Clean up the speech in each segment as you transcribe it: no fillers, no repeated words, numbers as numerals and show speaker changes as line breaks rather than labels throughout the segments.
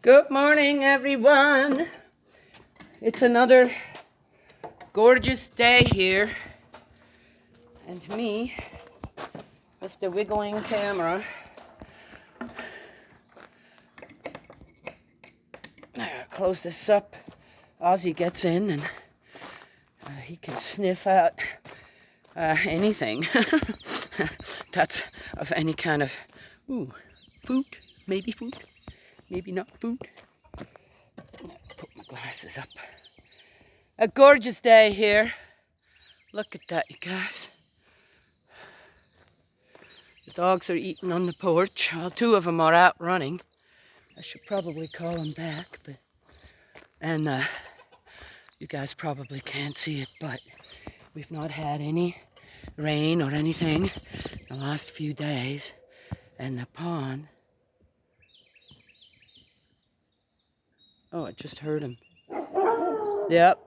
Good morning, everyone. It's another gorgeous day here. And me, with the wiggling camera. I gotta close this up. Ozzy gets in and he can sniff out anything that's of any kind of food, maybe food. Maybe not food. Put my glasses up. A gorgeous day here. Look at that, you guys. The dogs are eating on the porch. Well, two of them are out running. I should probably call them back, and you guys probably can't see it, but we've not had any rain or anything the last few days, and the pond. Oh, I just heard him. Yep.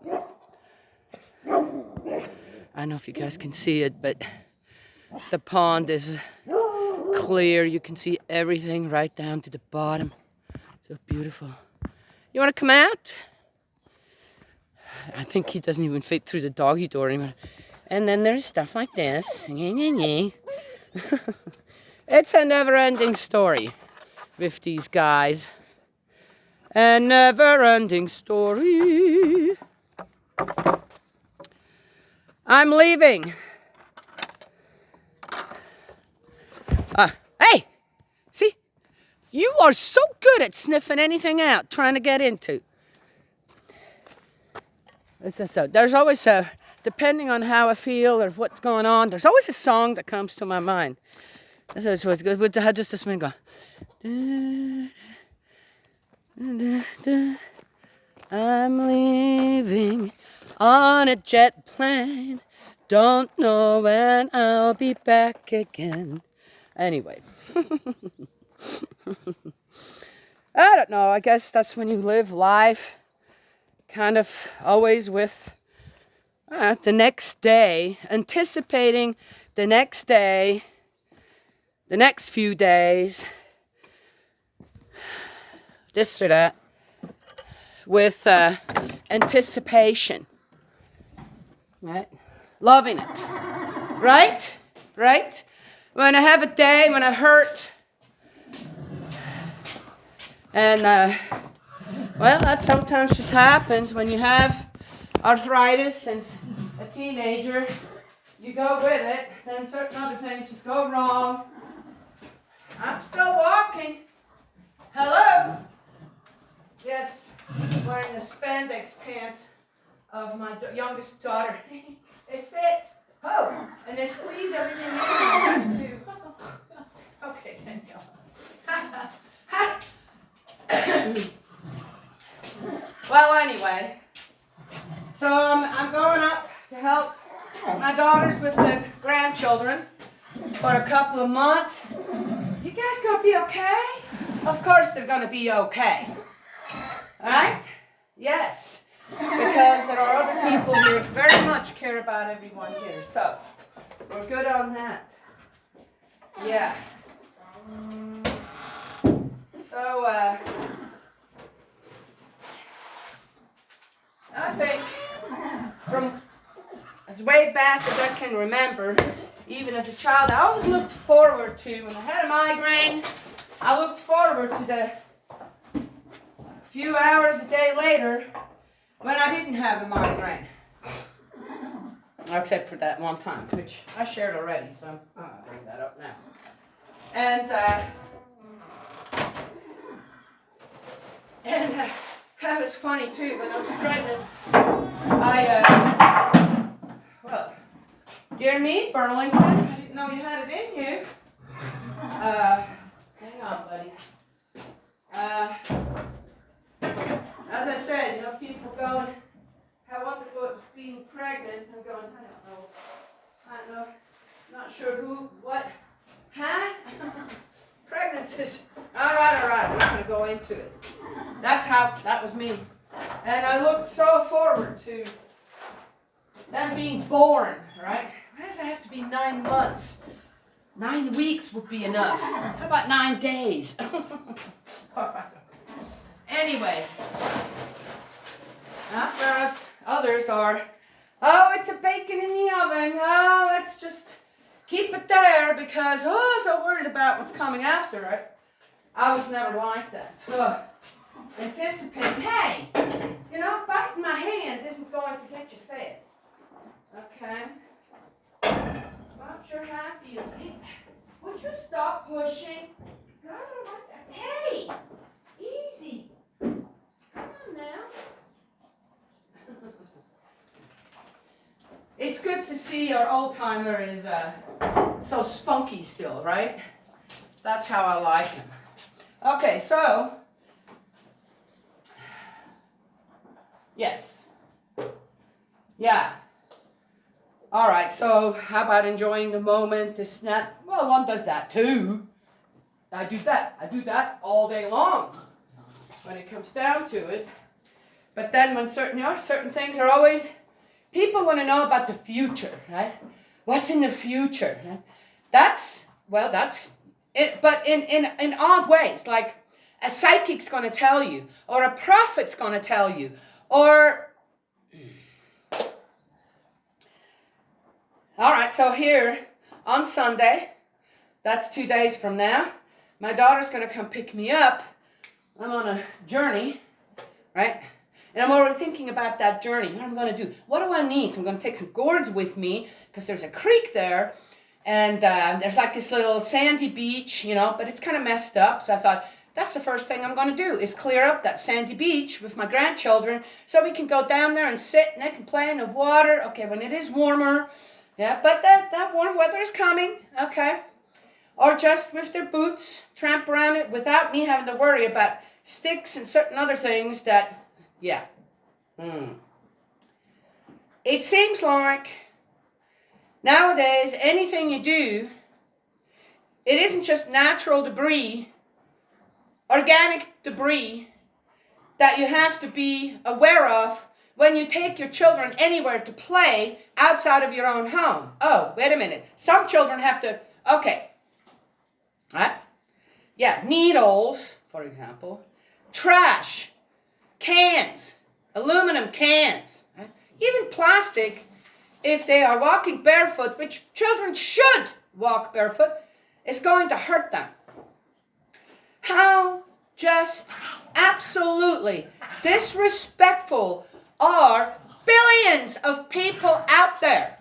I don't know if you guys can see it, but the pond is clear. You can see everything right down to the bottom. So beautiful. You want to come out? I think he doesn't even fit through the doggy door anymore. And then there's stuff like this. It's a never-ending story with these guys. A never-ending story. I'm leaving. Hey! See? You are so good at sniffing anything out, trying to get into. So there's always depending on how I feel or what's going on, there's always a song that comes to my mind. That's what's good. Just this minute go. I'm leaving on a jet plane. Don't know when I'll be back again. Anyway. I don't know. I guess that's when you live life kind of always with the next day, anticipating the next day, the next few days, this or that, with anticipation, right? Loving it, right? Right? When I have a day, when I hurt, and well, that sometimes just happens when you have arthritis since a teenager. You go with it, then certain other things just go wrong. I'm still walking. Hello? Yes, wearing the spandex pants of my youngest daughter. They fit. Oh, and they squeeze everything in too. Okay, Danielle. Well, anyway, so I'm going up to help my daughters with the grandchildren for a couple of months. You guys gonna be okay? Of course they're gonna be okay. Alright? Yes. Because there are other people here who very much care about everyone here. So, we're good on that. Yeah. So, I think from as way back as I can remember, even as a child, I always looked forward to, when I had a migraine, I looked forward to the few hours a day later when I didn't have a migraine. Except for that one time, which I shared already, so I'm going to bring that up now. And that was funny too. When I was pregnant, well, dear me, Burlington, I didn't know you had it in you. Hang on, buddies. As I said, people going, how wonderful it was being pregnant. I'm going, I don't know, not sure who, what, huh? Pregnant is, all right, we're not going to go into it. That was me. And I looked so forward to them being born, right? Why does it have to be 9 months? 9 weeks would be enough. How about 9 days? All right. anyway. Whereas others are, oh, it's a bacon in the oven. Oh, let's just keep it there because, oh, so worried about what's coming after it. I was never like that. So, anticipating, hey, you know, biting my hand isn't going to get you fed. Okay? Not sure happy you. Would you stop pushing? God, I don't like that. Hey! Easy. Come on now. It's good to see our old timer is so spunky still, right? That's how I like him. Okay, so yes. Yeah. All right, so how about enjoying the moment, the snap? Well, one does that too. I do that all day long when it comes down to it. But then when certain things are always, people want to know about the future, right? What's in the future? Right? That's it, but in odd ways, like a psychic's going to tell you, or a prophet's going to tell you, or... All right, so here on Sunday, that's 2 days from now, my daughter's going to come pick me up. I'm on a journey, right? And I'm already thinking about that journey. What am I going to do? What do I need? So I'm going to take some gourds with me because there's a creek there. And there's like this little sandy beach, you know, but it's kind of messed up. So I thought, that's the first thing I'm going to do is clear up that sandy beach with my grandchildren so we can go down there and sit and they can play in the water. Okay, when it is warmer. Yeah, but that warm weather is coming, okay? Or just with their boots, tramp around it without me having to worry about sticks and certain other things that, yeah. It seems like nowadays anything you do, it isn't just natural debris, organic debris that you have to be aware of when you take your children anywhere to play outside of your own home. Oh, wait a minute. Some children have to, okay. Right? Yeah, needles, for example. Trash. Cans. Aluminum cans. Right? Even plastic, if they are walking barefoot, which children should walk barefoot, is going to hurt them. How just absolutely disrespectful are billions of people out there.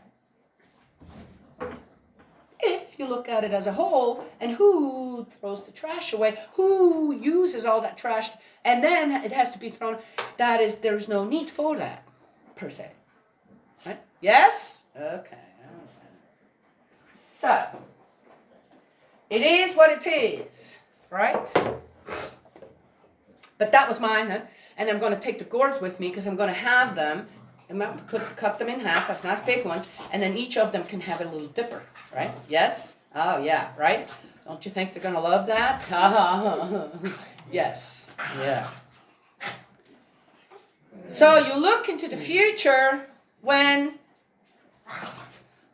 If you look at it as a whole, and who throws the trash away, who uses all that trash, and then it has to be thrown, there's no need for that, per se. Right? Yes? Okay. So, it is what it is, right? But that was mine, and I'm going to take the gourds with me because I'm going to have them. I'm going to cut them in half, have nice big ones, and then each of them can have a little dipper, right? Yes? Oh, yeah, right? Don't you think they're going to love that? Yes, yeah. So you look into the future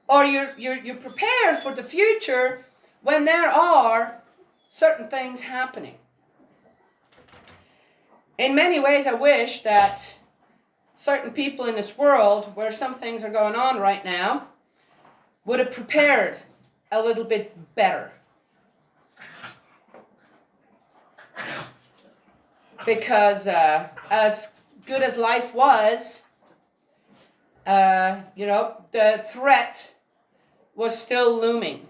or you're prepared for the future when there are certain things happening. In many ways, I wish that certain people in this world, where some things are going on right now, would have prepared a little bit better. Because as good as life was, the threat was still looming.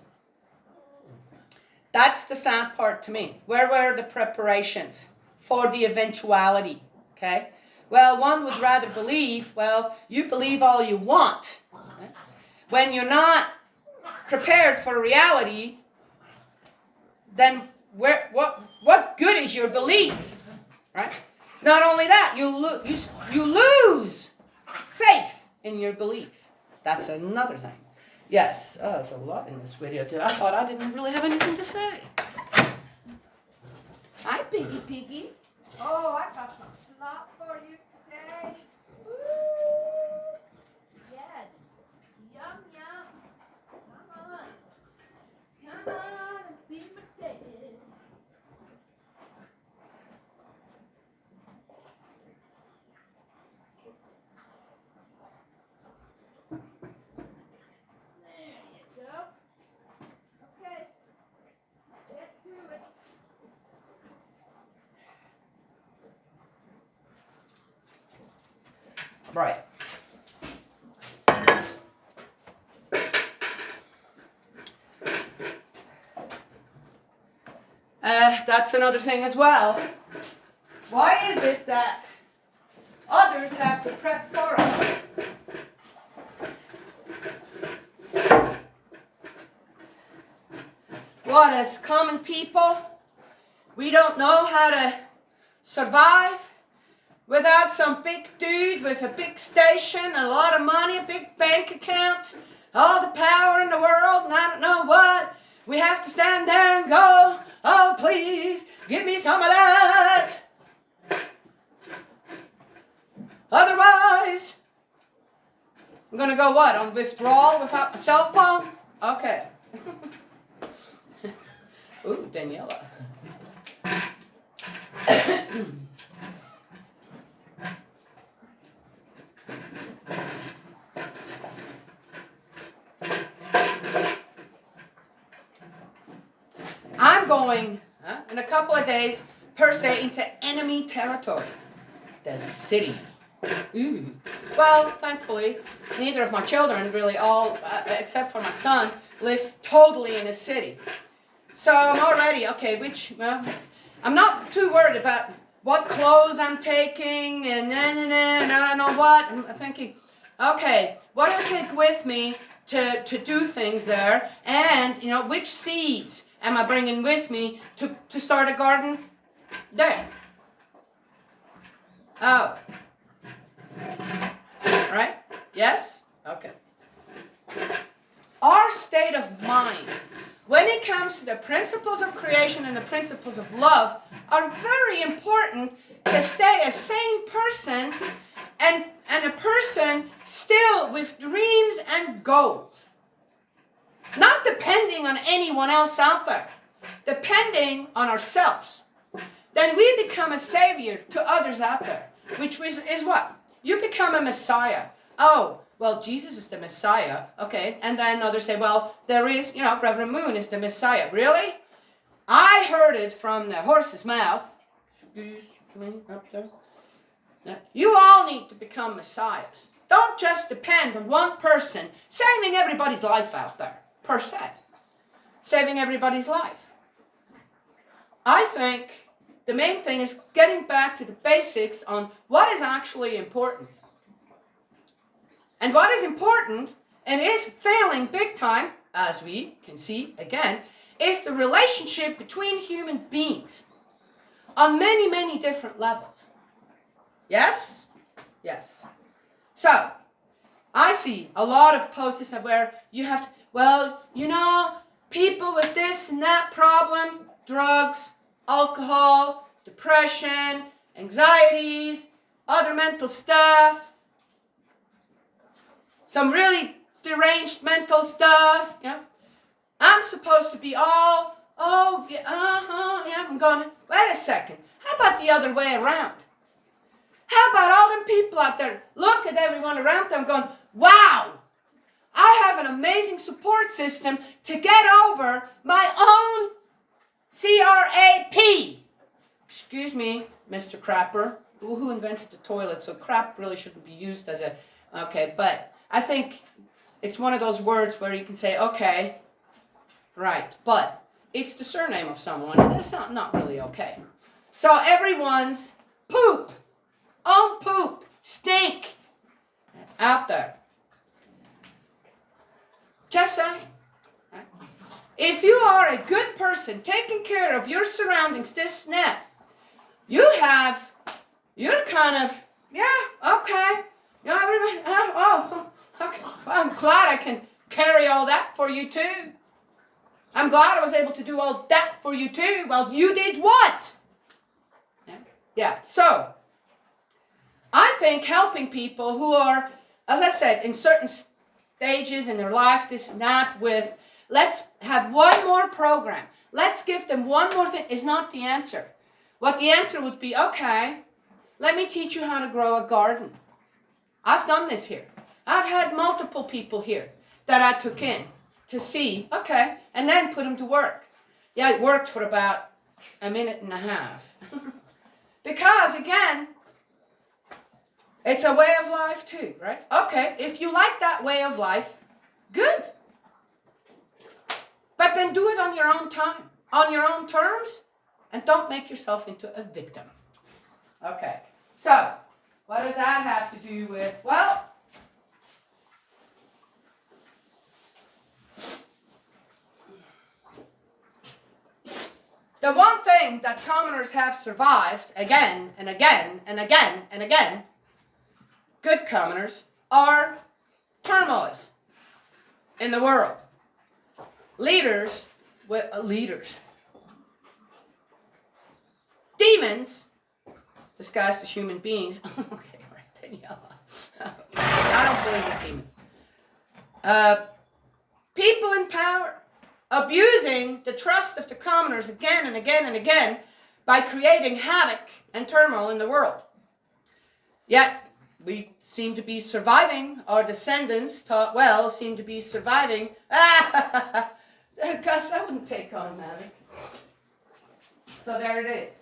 That's the sad part to me. Where were the preparations for the eventuality? Okay? Well, one would rather believe, well, you believe all you want. Okay? When you're not prepared for reality, then what good is your belief? Right? Not only that, you lose faith in your belief. That's another thing. Yes, there's a lot in this video too. I thought I didn't really have anything to say. Hi, piggy piggies. Oh, I got some slop for you today. Woo! Yes. Yum, yum. Come on. Come on and be my dad. Right. That's another thing as well. Why is it that others have to prep for us? What, as common people, we don't know how to survive without some big dude with a big station, a lot of money, a big bank account, all the power in the world, and I don't know what. We have to stand there and go, oh, please, give me some of that. Otherwise, I'm going to go what, on withdrawal without my cell phone? Okay. Ooh, Daniela. I'm going, in a couple of days, per se, into enemy territory. The city. Ooh. Well, thankfully, neither of my children really all, except for my son, live totally in a city. So I'm already, okay, I'm not too worried about what clothes I'm taking and I don't know what. I'm thinking, okay, what do I take with me to do things there? And, which seeds am I bringing with me to start a garden there? Oh. Right? Yes? Okay. Our state of mind, when it comes to the principles of creation and the principles of love, are very important to stay a sane person and a person still with dreams and goals. Not depending on anyone else out there, depending on ourselves. Then we become a savior to others out there, which is what? You become a Messiah. Oh, well, Jesus is the Messiah. Okay, and then others say, well, there is, Reverend Moon is the Messiah. Really? I heard it from the horse's mouth. You all need to become Messiahs. Don't just depend on one person saving everybody's life out there, per se. Saving everybody's life. I think the main thing is getting back to the basics on what is actually important. And what is important, and is failing big time, as we can see again, is the relationship between human beings on many, many different levels. Yes? Yes. So, I see a lot of posts where you have to, people with this and that problem, drugs, alcohol, depression, anxieties, other mental stuff, some really deranged mental stuff. Yeah, I'm supposed to be I'm going, wait a second. How about the other way around? How about all them people out there, look at everyone around them going, wow, I have an amazing support system to get over my own CRAP. Excuse me, Mr. Crapper, who invented the toilet, so crap really shouldn't be used as okay, but I think it's one of those words where you can say, okay, right, but it's the surname of someone, and it's not really okay. So everyone's poop, stink out there. Just saying. If you are a good person, taking care of your surroundings, this snap, you're kind of, okay. Everybody, okay. Well, I'm glad I can carry all that for you too. I'm glad I was able to do all that for you too. Well, you did what? Yeah, so I think helping people who are, as I said, in certain stages in their life, this snap with, let's have one more program. Let's give them one more thing is not the answer. What the answer would be, okay, let me teach you how to grow a garden. I've done this here. I've had multiple people here that I took in to see, okay, and then put them to work. Yeah, it worked for about a minute and a half. Because, again, It's a way of life too, right? Okay, if you like that way of life, good. But then do it on your own time, on your own terms, and don't make yourself into a victim. Okay, so what does that have to do with? Well, the one thing that commoners have survived again and again and again and again, good commoners, are turmoils in the world. Leaders. Demons disguised as human beings. Okay, right, Daniela. I don't believe in demons. People in power abusing the trust of the commoners again and again and again by creating havoc and turmoil in the world. Yet, we seem to be surviving. Our descendants, taught well, seem to be surviving. Gus, I wouldn't take on havoc. So there it is.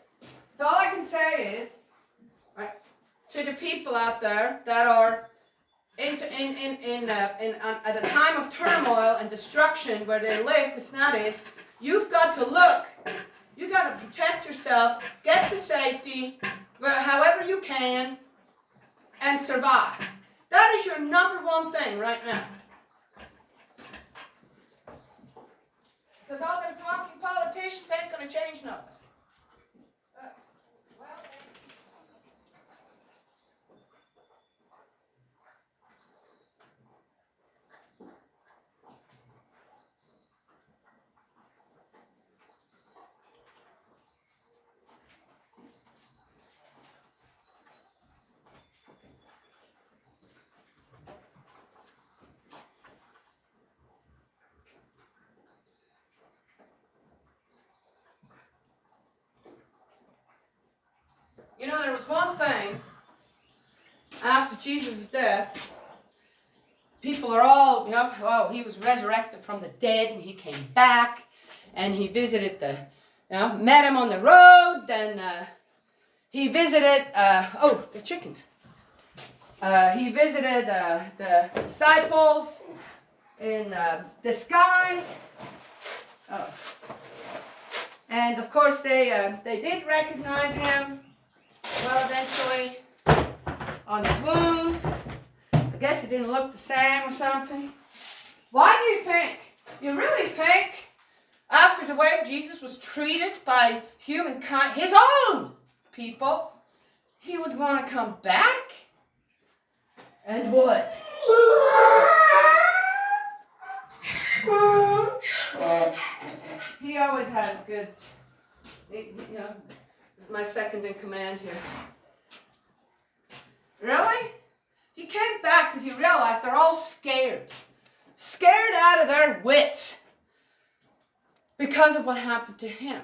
So all I can say is, right, to the people out there that are at a time of turmoil and destruction where they live, the snot is, you've got to look. You've got to protect yourself, get to safety, however you can, and survive. That is your number one thing right now. Because all them talking politicians ain't going to change nothing. You know, there was one thing after Jesus' death. People are all, oh, he was resurrected from the dead and he came back and he visited met him on the road. Then he visited, the chickens. He visited the disciples in disguise. Oh. And of course they did recognize him. Well, eventually, on his wounds, I guess it didn't look the same or something. Why do you think? You really think, after the way Jesus was treated by humankind, his own people, he would want to come back? And what? He always has good, my second in command here. Really? He came back because he realized they're all scared. Scared out of their wits because of what happened to him.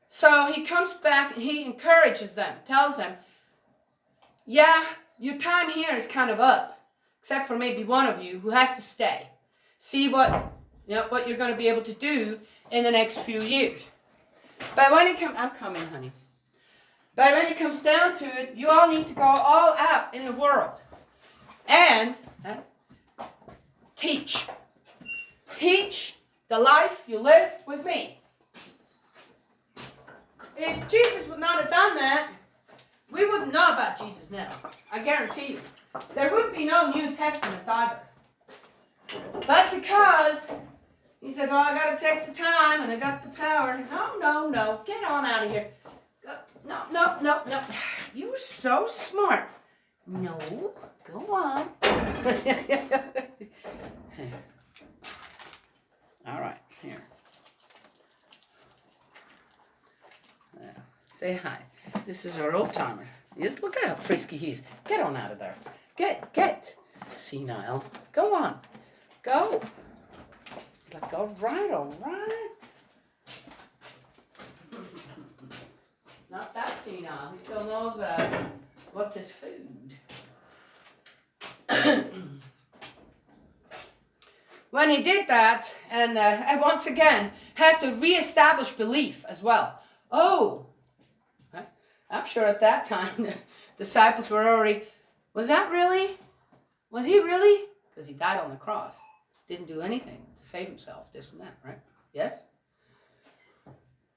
So he comes back and he encourages them, tells them, yeah, your time here is kind of up, except for maybe one of you who has to stay. See what you're going to be able to do in the next few years. But when it comes, I'm coming, honey. But when it comes down to it, you all need to go all out in the world and teach. Teach the life you lived with me. If Jesus would not have done that, we wouldn't know about Jesus now. I guarantee you. There would be no New Testament either. But because he said, well, I got to take the time and I got the power. No. Get on out of here. No. You were so smart. No. Go on. All right. Here. Yeah. Say hi. This is our old timer. Just look at how frisky he is. Get on out of there. Get. Senile. Go on. Go. He's like, all right. Not that senile. He still knows what is food. When he did that, and once again, had to reestablish belief as well. Oh, I'm sure at that time the disciples were already, was he really? Because he died on the cross. Didn't do anything to save himself, this and that, right? Yes?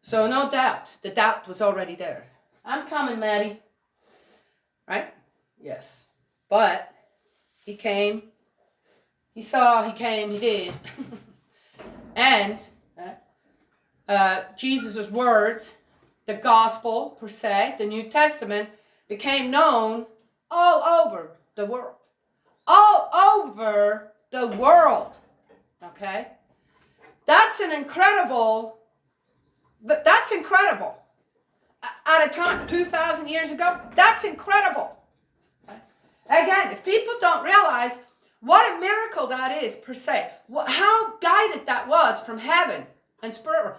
So no doubt, the doubt was already there. I'm coming, Maddie. Right? Yes. But he came, he saw, he came, he did. And Jesus' words, the gospel per se, the New Testament, became known all over the world. All over the world. Okay? That's incredible. At a time, 2,000 years ago, that's incredible. Again, if people don't realize what a miracle that is per se, how guided that was from heaven and spirit.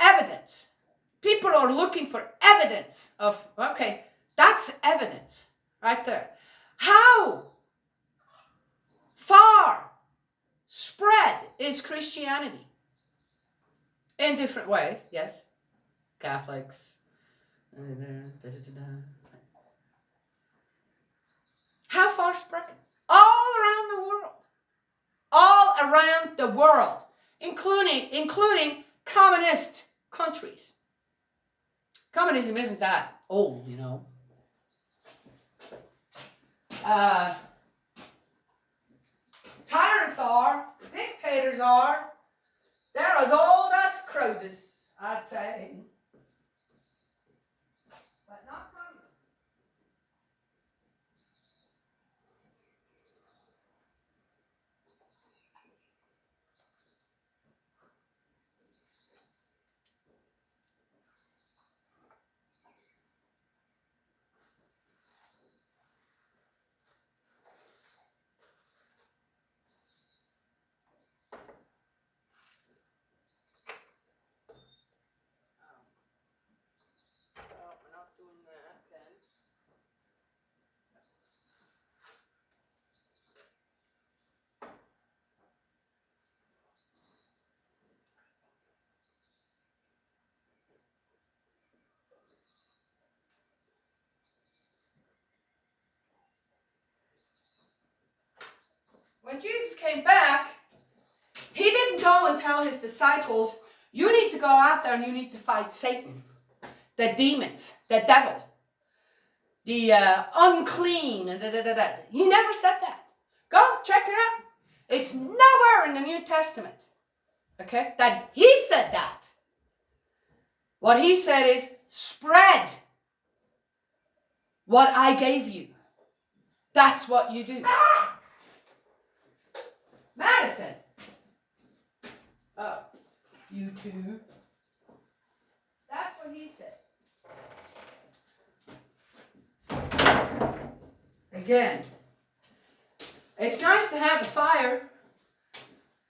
Evidence. People are looking for evidence of, okay, that's evidence right there. How far spread is Christianity? In different ways, yes. Catholics. How far spread? All around the world. All around the world. Including communist countries. Communism isn't that old, you know. Tyrants are, dictators are. They're as old as Croesus, I'd say. But not communism. We're not doing that then. When Jesus came back, he didn't go and tell his disciples, you need to go out there and you need to fight Satan, the demons, the devil, the unclean. He never said that. Go, check it out. It's nowhere in the New Testament, okay, that he said that. What he said is, spread what I gave you. That's what you do. Madison. Oh, you too. That's what he said. Again, it's nice to have a fire.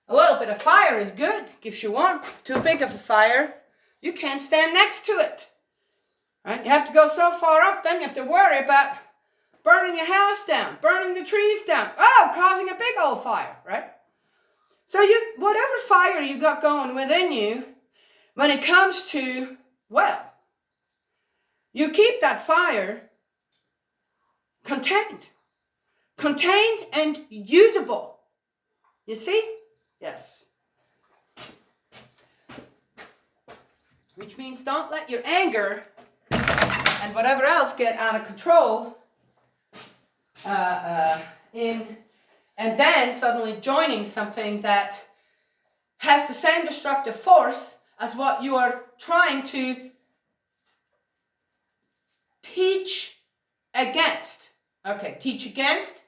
A little bit of fire is good, gives you warmth. Too big of a fire, you can't stand next to it. Right? You have to go so far up, then you have to worry about burning your house down, burning the trees down. Oh, causing a big old fire, right? So whatever fire you got going within you, when it comes to, well, you keep that fire contained and usable. You see? Yes. Which means don't let your anger and whatever else get out of control and then suddenly joining something that has the same destructive force as what you are trying to teach against. Okay, teach against,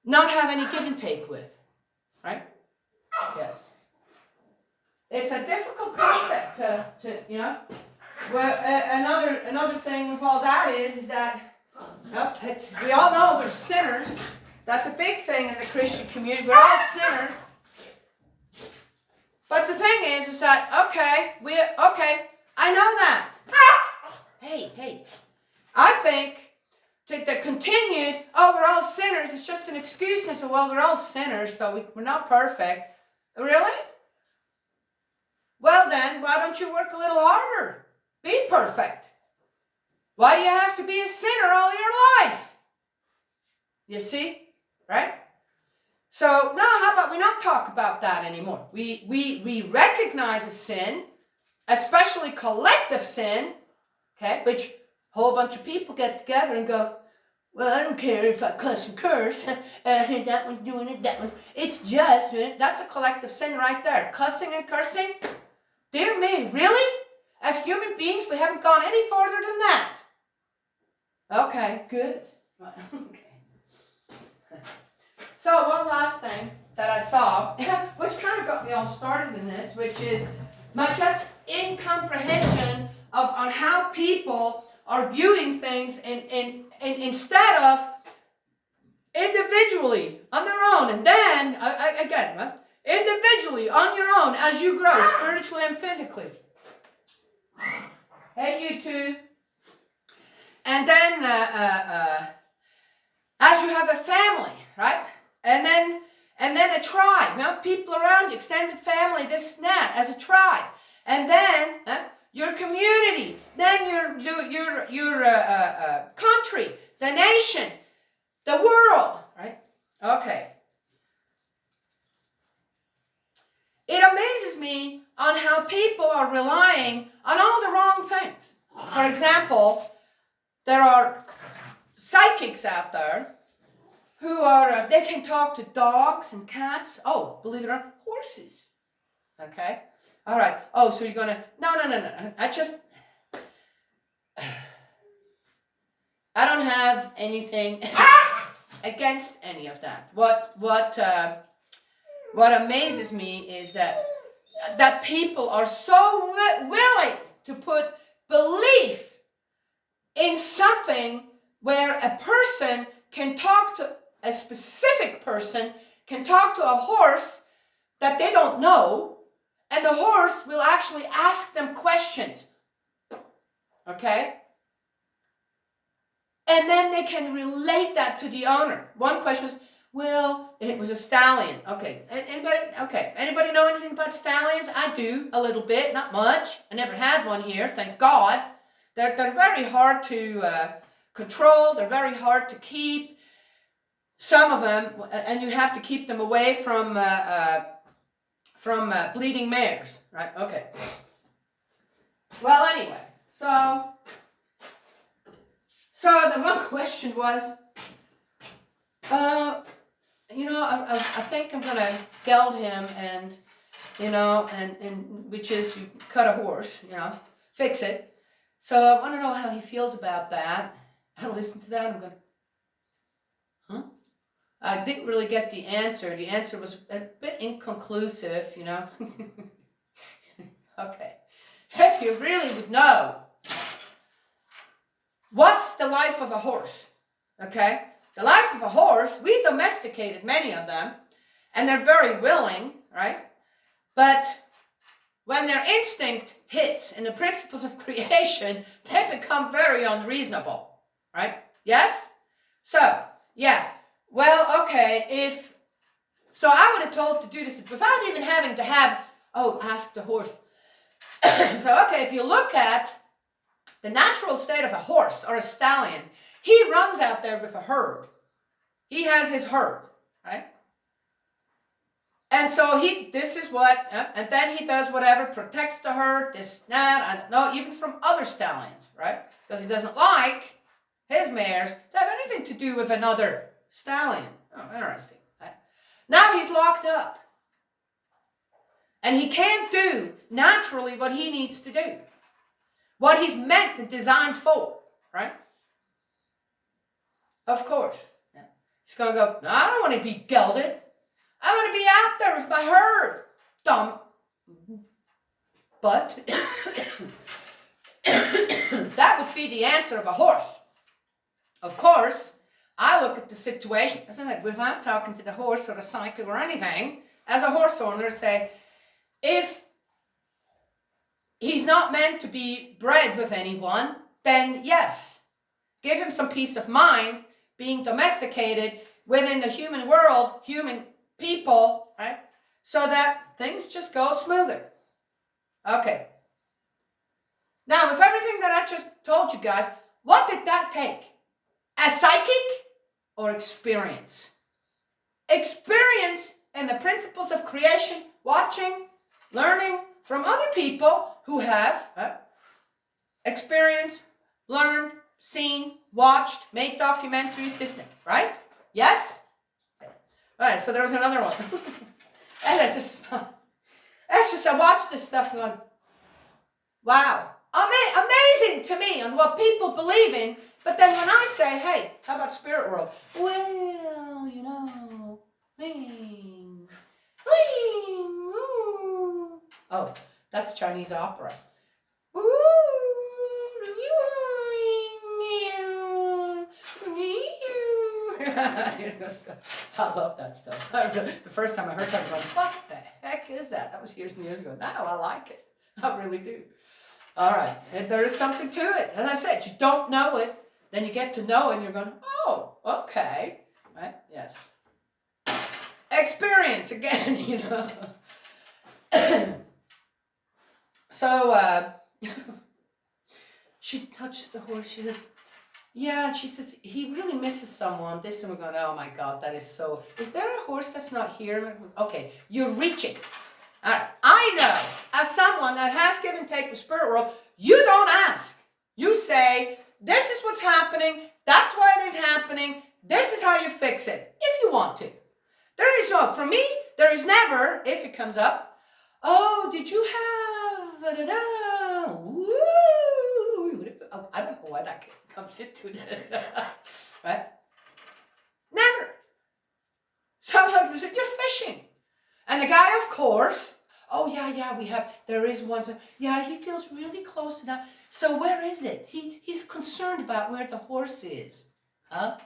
not have any give and take with, right? Yes. It's a difficult concept to you know. Well, another thing with all that is that we all know we're sinners. That's a big thing in the Christian community. We're all sinners. But the thing is that I know that. Hey, I think They continued, oh, we're all sinners. It's just an excuse. And so, well, we're all sinners, so we're not perfect. Really? Well, then, why don't you work a little harder? Be perfect. Why do you have to be a sinner all your life? You see? Right? So, no, how about we not talk about that anymore? We recognize a sin, especially collective sin, okay, which a whole bunch of people get together and go, well, I don't care if I cuss and curse. That one's doing it, that one's... It's just, that's a collective sin right there. Cussing and cursing. Dear me, really? As human beings, we haven't gone any farther than that. Okay, good. Okay. So one last thing that I saw, which kind of got me all started in this, which is my just incomprehension on how people are viewing things instead of individually on their own, and then again individually on your own as you grow spiritually and physically. Hey, you two. And then as you have a family, right? And then a tribe, people around you, extended family, this and that, as a tribe. And then your community, then your country, the nation, the world, right? Okay. It amazes me on how people are relying on all the wrong things. For example, there are psychics out there who are, they can talk to dogs and cats. Oh, believe it or not, horses. Okay? All right. Oh, so you're going to, no. I don't have anything against any of that. What amazes me is that people are so willing to put belief in something where a person can talk to a specific person, can talk to a horse that they don't know, and the horse will actually ask them questions. Okay? And then they can relate that to the owner. One question was, well, it was a stallion. Okay. Anybody know anything about stallions? I do, a little bit, not much. I never had one here, thank God. They're very hard to control. They're very hard to keep. Some of them, and you have to keep them away from bleeding mares, right? Okay. Well, anyway, so the one question was, I think I'm gonna geld him, and which is you cut a horse, fix it. So I want to know how he feels about that. I listened to that. I'm going, huh? I didn't really get the answer. The answer was a bit inconclusive, Okay. If you really would know, what's the life of a horse? Okay? The life of a horse, we domesticated many of them, and they're very willing, right? But when their instinct hits in the principles of creation, they become very unreasonable, right? Yes? So, yeah. Well, okay, so I would have told to do this without even having to ask the horse. So, okay, if you look at the natural state of a horse or a stallion, he runs out there with a herd. He has his herd, right? And so this is what, and then he does whatever, protects the herd, this, that, I don't know, even from other stallions, right? Because he doesn't like his mares to have anything to do with another stallion. Oh, interesting. Right? Now he's locked up. And he can't do naturally what he needs to do. What he's meant and designed for, right? Of course. Yeah. He's going to go, no, I don't want to be gelded. I want to be out there with my herd. Dumb. But that would be the answer of a horse. Of course, I look at the situation. It's like if I'm talking to the horse or the psychic or anything, as a horse owner, say, if he's not meant to be bred with anyone, then yes. give him some peace of mind, being domesticated within the human world, human people, right? So that things just go smoother. Okay. Now, with everything that I just told you guys, what did that take? A psychic or experience? Experience in the principles of creation, watching, learning from other people who have experienced, learned, seen, watched, made documentaries, this thing, right? Yes? Okay. All right, so there was another one. It's just, I watched this stuff going, wow, amazing to me on what people believe in. But then when I say, hey, how about spirit world? Well, you know, oh, that's Chinese opera. I love that stuff. The first time I heard that, I was like, what the heck is that? That was years and years ago. Now I like it. I really do. All right. And there is something to it. As I said, you don't know it. Then you get to know it and you're going, oh, okay. Right? Yes. Experience again, you know. So she touches the horse. She says, yeah, and she says, he really misses someone. This, and we're going, oh my God, that is so. Is there a horse that's not here? Okay, you're reaching. All right. I know, as someone that has give and take with spirit world, you don't ask. You say, this is what's happening. That's why it is happening. This is how you fix it, if you want to. There is no, for me, there is never, if it comes up, oh, did you have, woo. Oh, I don't know why that comes into it. Right? Never. Sometimes you're fishing. And the guy, of course, oh, yeah, there is one. Yeah, he feels really close to that. So where is it? He's concerned about where the horse is. Huh?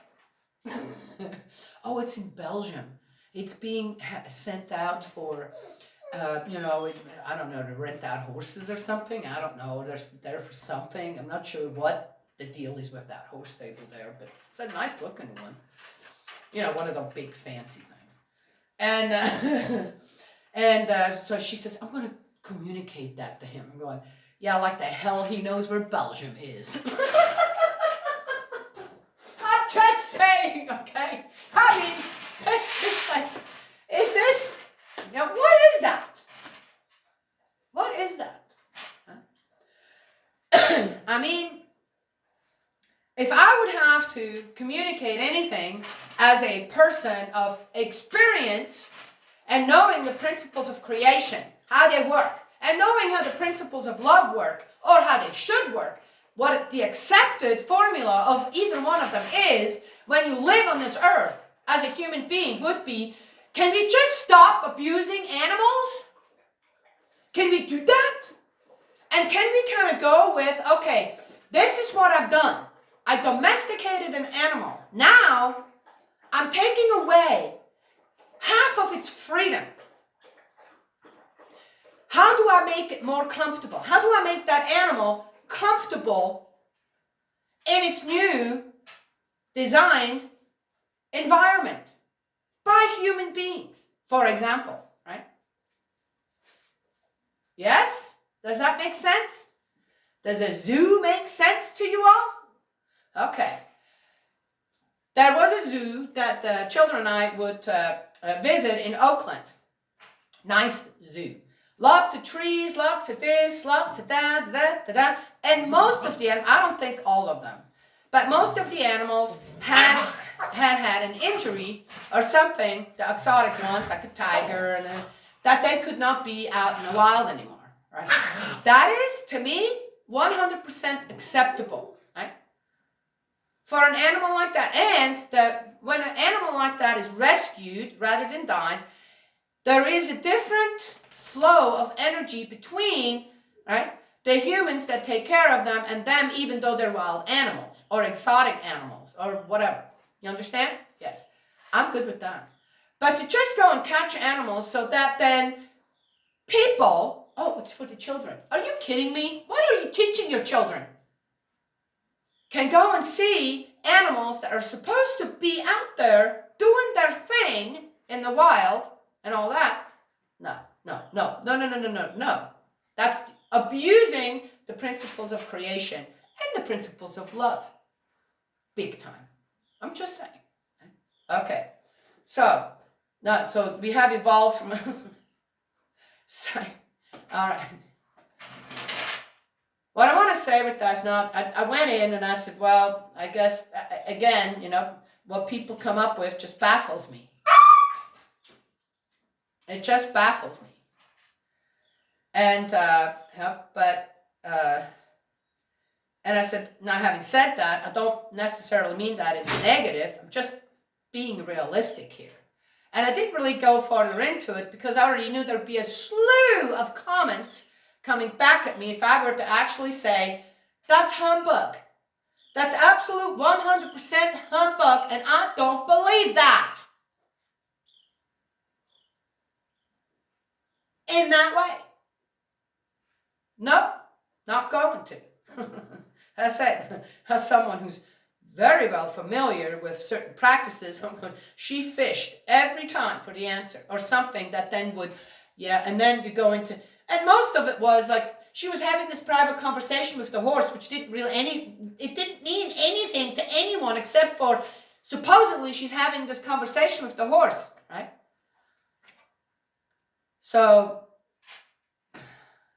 Oh, it's in Belgium. It's being sent out for, you know, I don't know, to rent out horses or something. I don't know. They're there for something. I'm not sure what the deal is with that horse stable there, but it's a nice looking one. You know, one of those big fancy things. And so she says, I'm going to communicate that to him. I'm going, yeah, like the hell he knows where Belgium is. I'm just saying, okay? I mean, it's just like, is this, you know, what is that? What is that? Huh? I mean, if I would have to communicate anything as a person of experience and knowing the principles of creation, how they work, and knowing how the principles of love work, or how they should work, what the accepted formula of either one of them is when you live on this earth as a human being would be, can we just stop abusing animals? Can we do that? And can we kind of go with, okay, this is what I've done. I domesticated an animal. Now, I'm taking away half of its freedom. How do I make it more comfortable? How do I make that animal comfortable in its new designed environment by human beings, for example, right? Yes? Does that make sense? Does a zoo make sense to you all? Okay. There was a zoo that the children and I would visit in Oakland. Nice zoo. Lots of trees, lots of this, lots of that. And most of the, I don't think all of them, but most of the animals had an injury or something, the exotic ones, like a tiger, and that they could not be out in the wild anymore. Right? That is, to me, 100% acceptable. Right? For an animal like that, and when an animal like that is rescued rather than dies, there is a different flow of energy between, right, the humans that take care of them and them, even though they're wild animals or exotic animals or whatever. You understand? Yes. I'm good with that. But to just go and catch animals so that then people, oh, it's for the children. Are you kidding me? What are you teaching your children? can go and see animals that are supposed to be out there doing their thing in the wild and all that. No. That's abusing the principles of creation and the principles of love. Big time. I'm just saying. Okay. So we have evolved from all right. What I want to say with that is not, I went in and I said, well, I guess, again, what people come up with just baffles me. It just baffles me. And, and I said, now having said that, I don't necessarily mean that in negative. I'm just being realistic here. And I didn't really go further into it because I already knew there would be a slew of comments coming back at me if I were to actually say, that's humbug. That's absolute 100% humbug, and I don't believe that. In that way. Nope, not going to. I said, as someone who's very well familiar with certain practices, she fished every time for the answer or something that then would, and then you go into, and most of it was like she was having this private conversation with the horse, which didn't it didn't mean anything to anyone except for supposedly she's having this conversation with the horse, right? So,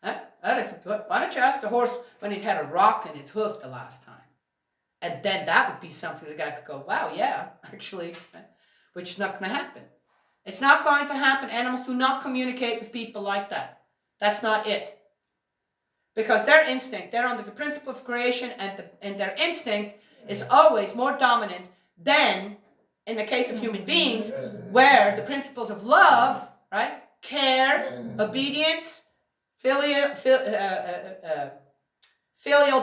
why don't you ask the horse when it had a rock in its hoof the last time? And then that would be something the guy could go, wow, yeah, actually, which is not going to happen. It's not going to happen. Animals do not communicate with people like that. That's not it. Because their instinct, they're under the principle of creation, and their instinct is always more dominant than, in the case of human beings, where the principles of love, right, care, obedience, filial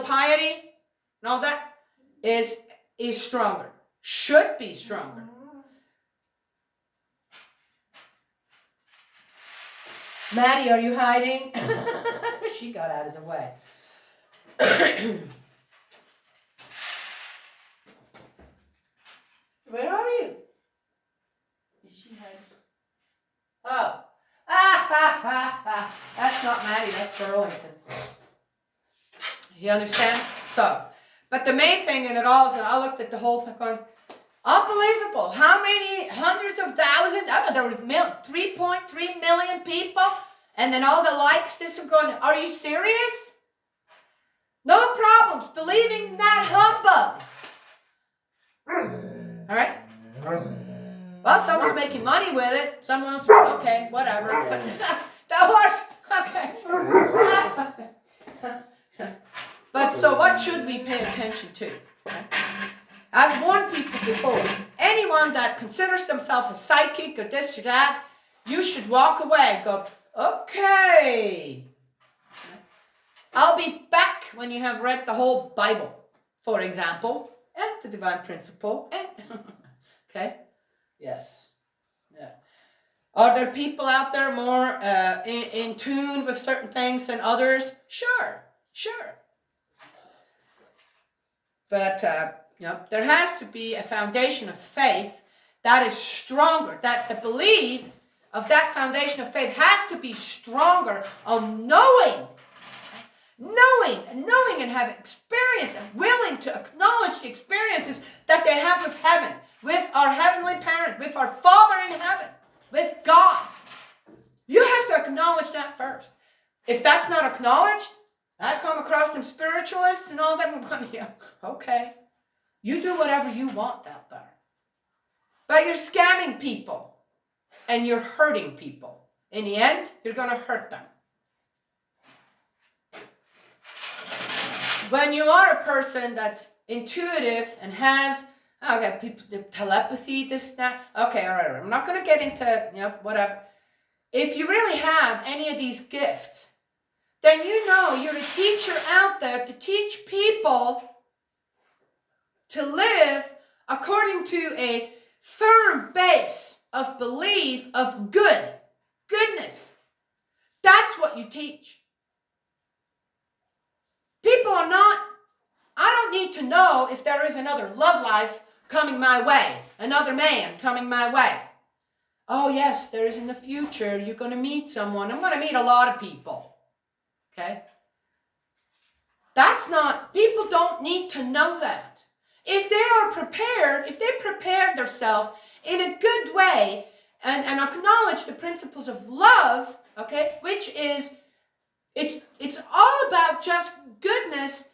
piety, and all that, is stronger, should be stronger. Maddie, are you hiding? She got out of the way. Where are you? Is she hiding? Oh. That's not Maddie, that's Burlington. You understand? So, but the main thing in it all is that I looked at the whole thing going, unbelievable. How many hundreds of thousands? I know there was 3.3 million people. And then all the likes this are going, are you serious? No problems believing that humbug. All right? Well, someone's making money with it. Someone's, okay, whatever. But the horse, okay. But so what should we pay attention to? Okay? I've warned people before. Anyone that considers themselves a psychic or this or that, you should walk away and go, okay. I'll be back when you have read the whole Bible, for example, and the divine principle. And okay? Yes. Yeah. Are there people out there more in tune with certain things than others? Sure. But there has to be a foundation of faith that is stronger. That the belief of that foundation of faith has to be stronger on knowing and having experience and willing to acknowledge the experiences that they have with heaven, with our heavenly parent, with our Father in heaven, with God. You have to acknowledge that first. If that's not acknowledged, I come across them spiritualists and all that, and I'm going, yeah, okay. You do whatever you want out there. But you're scamming people. And you're hurting people. In the end, you're going to hurt them. When you are a person that's intuitive and has, people, the telepathy, this, that, okay, all right, I'm not going to get into, whatever. If you really have any of these gifts, then you're a teacher out there to teach people to live according to a firm base of belief of goodness. That's what you teach. People are not, I don't need to know if there is another love life coming my way, another man coming my way. Oh, yes, there is in the future. You're going to meet someone. I'm going to meet a lot of people. Okay? That's not, people don't need to know that. If they are prepared, if they prepare themselves in a good way and acknowledge the principles of love, okay, which is, it's all about just goodness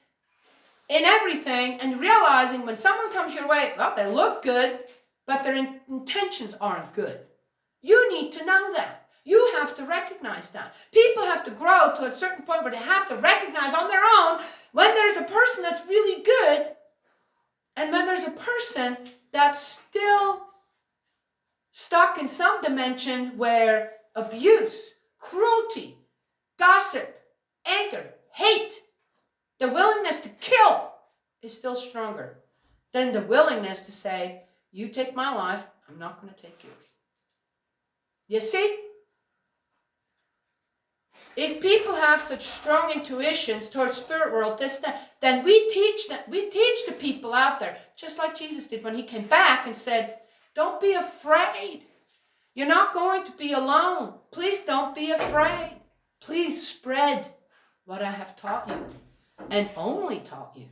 in everything, and realizing when someone comes your way, well, they look good, but their intentions aren't good. You need to know that. You have to recognize that. People have to grow to a certain point where they have to recognize on their own when there's a person that's really good and when there's a person that's still stuck in some dimension where abuse, cruelty, gossip, anger, hate, the willingness to kill is still stronger than the willingness to say, you take my life, I'm not going to take yours. You see? If people have such strong intuitions towards spirit world, then we teach the people out there, just like Jesus did when he came back and said, don't be afraid. You're not going to be alone. Please don't be afraid. Please spread what I have taught you and only taught you.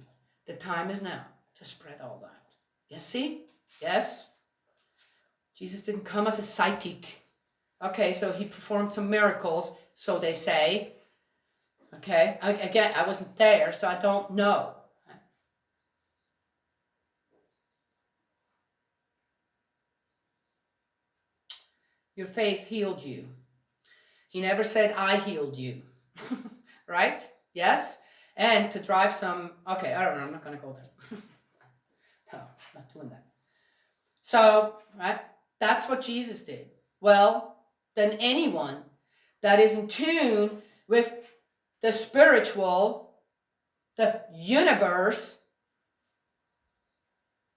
The time is now to spread all that. You see? Yes? Jesus didn't come as a psychic. Okay, so he performed some miracles, so they say. Okay, again, I wasn't there, so I don't know. Your faith healed you. He never said, I healed you. Right? Yes? And to drive some, okay, I don't know, I'm not going to go there. No, not doing that. So, right, that's what Jesus did. Well, then anyone that is in tune with the spiritual, the universe,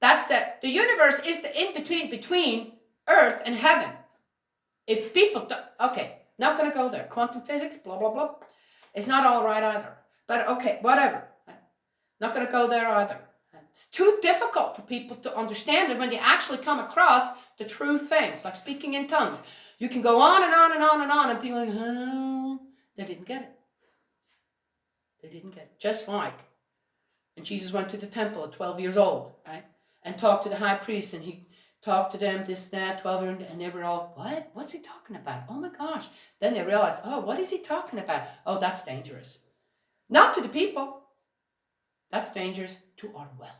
that's the universe is the in-between between earth and heaven. If people, okay, not going to go there. Quantum physics, blah, blah, blah. It's not all right either. But okay, whatever. Not going to go there either. It's too difficult for people to understand it when they actually come across the true things, like speaking in tongues. You can go on and on and on and on, and people are like, huh? They didn't get it. They didn't get it. Just like when Jesus went to the temple at 12 years old, right? And talked to the high priest, and he talked to them, this, that, 12 years, and they were all, what? What's he talking about? Oh my gosh. Then they realized, oh, what is he talking about? Oh, that's dangerous. Not to the people. That's dangerous to our wealth,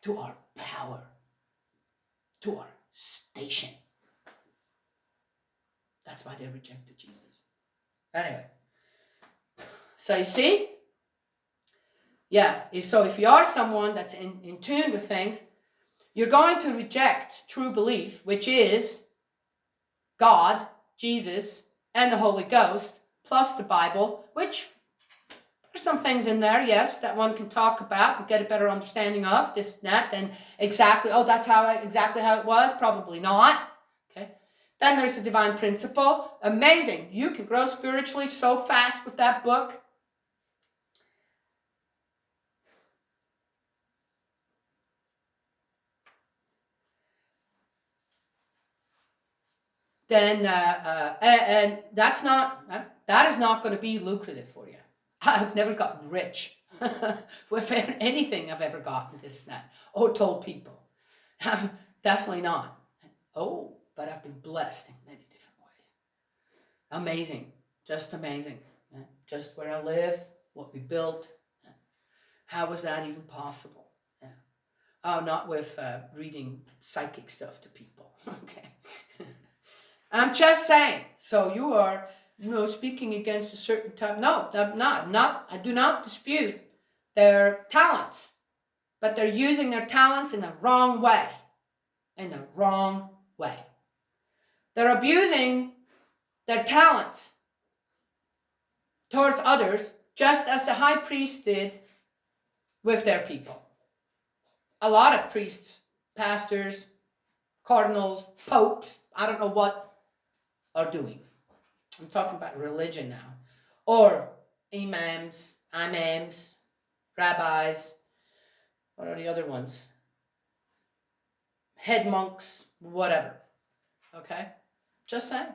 to our power, to our station. That's why they rejected Jesus. Anyway, so you see, yeah, if you are someone that's in tune with things, you're going to reject true belief, which is God, Jesus, and the Holy Ghost, plus the Bible, which there's some things in there, yes, that one can talk about and get a better understanding of, this and that, and exactly, oh, that's exactly how it was, probably not. Okay. Then there's the divine principle. Amazing. You can grow spiritually so fast with that book. Then, and that is not going to be lucrative for you. I've never gotten rich with anything I've ever gotten, this and that, or told people. Definitely not. Oh, but I've been blessed in many different ways. Amazing. Just amazing. Just where I live, what we built. How was that even possible? Oh, not with reading psychic stuff to people. Okay. I'm just saying. So you are, speaking against a certain type. No, I'm not. I do not dispute their talents, but they're using their talents in the wrong way. In the wrong way. They're abusing their talents towards others, just as the high priest did with their people. A lot of priests, pastors, cardinals, popes, I don't know what, are doing. I'm talking about religion now. Or imams, imams, rabbis. What are the other ones? Head monks, whatever. Okay? Just saying.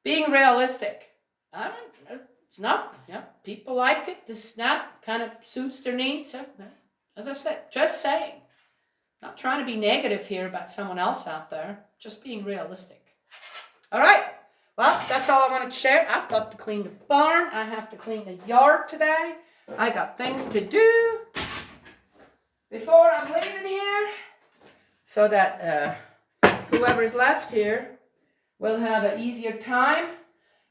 Being realistic. It's not, people like it. This snap kind of suits their needs. As I said, just saying. Not trying to be negative here about someone else out there. Just being realistic. All right. Well, that's all I wanted to share. I've got to clean the barn. I have to clean the yard today. I got things to do before I'm leaving here, so that whoever is left here will have an easier time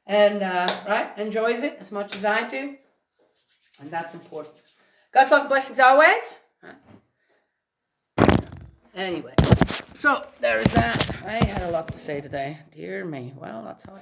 and enjoys it as much as I do. And that's important. God's love and blessings always. Anyway, so there's that. I had a lot to say today. Dear me. Well, that's how it is.